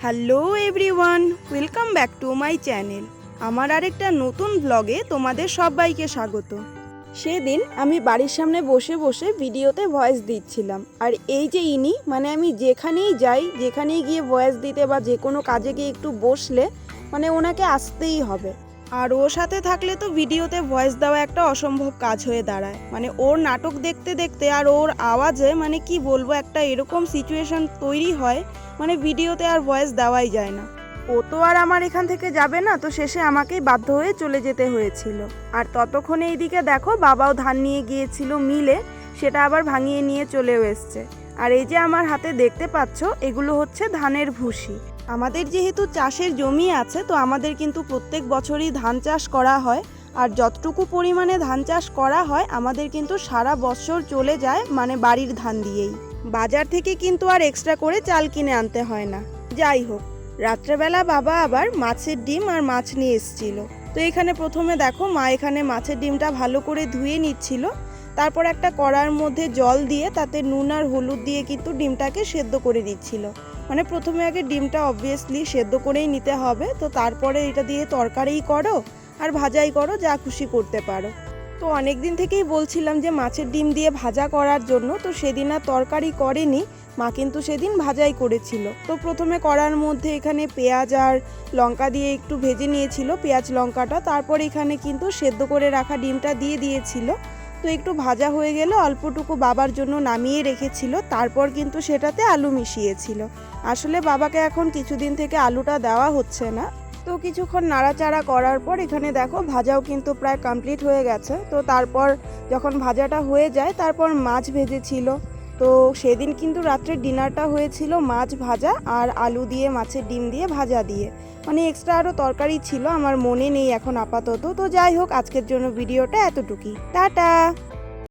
Hello everyone, welcome back to my channel. আমার আরেকটা নতুন ব্লগে তোমাদের সবাইকে স্বাগত। সেদিন আমি বাড়ির সামনে বসে বসে ভিডিওতে ভয়েস দিচ্ছিলাম, আর এই যে ইনি মানে আমি যেখানেই যাই, যেখানেই গিয়ে ভয়েস দিতে বা যে কোনো কাজে গিয়ে একটু বসলে মানে ওনাকে আসতেই হবে। আর ওর সাথে থাকলে তো ভিডিওতে ভয়েস দেওয়া একটা অসম্ভব কাজ হয়ে দাঁড়ায়। মানে ওর নাটক দেখতে দেখতে আর ওর আওয়াজে মানে কি বলবো, একটা এরকম সিচুয়েশন তৈরি হয় মানে ভিডিওতে আর ভয়েস দেওয়াই যায় না। ও তো আর আমার এখান থেকে যাবে না, তো শেষে আমাকেই বাধ্য হয়ে চলে যেতে হয়েছিল। আর ততক্ষণে এইদিকে দেখো বাবাও ধান নিয়ে গিয়েছিল মিলে, সেটা আবার ভাঙিয়ে নিয়ে চলেও এসছে। আর এই যে আমার হাতে দেখতে পাচ্ছ, এগুলো হচ্ছে ধানের ভুসি। আমাদের যেহেতু চাষের জমি আছে, তো আমাদের কিন্তু প্রত্যেক বছরই ধান চাষ করা হয়। আর যতটুকু পরিমাণে ধান চাষ করা হয় আমাদের কিন্তু সারা বছর চলে যায় মানে বাড়ির ধান দিয়েই। বাজার থেকে কিন্তু আর এক্সট্রা করে চাল কিনে আনতে হয় না। যাই হোক, রাত্রেবেলা বাবা আবার মাছের ডিম আর মাছ নিয়ে এসেছিল। তো এখানে প্রথমে দেখো মা এখানে মাছের ডিমটা ভালো করে ধুয়ে নিচ্ছিল। তারপর একটা কড়ার মধ্যে জল দিয়ে তাতে নুন আর হলুদ দিয়ে কিন্তু ডিমটাকে সেদ্ধ করে দিচ্ছিল। মানে প্রথমে আগে ডিমটা অবভিয়াসলি সেদ্ধ করেই নিতে হবে, তো তারপরে এটা দিয়ে তরকারিই করো আর ভাজাই করো, যা খুশি করতে পারো। তো অনেক দিন থেকেই বলছিলাম যে মাছের ডিম দিয়ে ভাজা করার জন্য, তো সেদিন আর তরকারি করেনি মা, কিন্তু সেদিন ভাজাই করেছিল। তো প্রথমে কড়ার মধ্যে এখানে পেঁয়াজ আর লঙ্কা দিয়ে একটু ভেজে নিয়েছিল পেঁয়াজ লঙ্কাটা, তারপর এখানে কিন্তু সেদ্ধ করে রাখা ডিমটা দিয়ে দিয়েছিল। তো একটু ভাজা হয়ে গেলে অল্পটুকু বাবার জন্য নামিয়ে রেখেছিল, তারপর কিন্তু সেটাতে আলু মিশিয়েছিল। আসলে বাবাকে এখন কিছুদিন থেকে আলুটা দেওয়া হচ্ছে না। তো কিছুক্ষণ নাড়াচাড়া করার পর এখানে দেখো ভাজাও কিন্তু প্রায় কমপ্লিট হয়ে গেছে। তো তারপর যখন ভাজাটা হয়ে যায় তারপর মাছ ভেজেছিল। তো সেদিন কিন্তু রাত্রের ডিনারটা হয়েছিল মাছ ভাজা আর আলু দিয়ে মাছের ডিম দিয়ে ভাজা দিয়ে। মানে এক্সট্রা আরও তরকারি ছিল, আমার মনে নেই এখন আপাতত। তো যাই হোক, আজকের জন্য ভিডিওটা এতটুকুই। টাটা।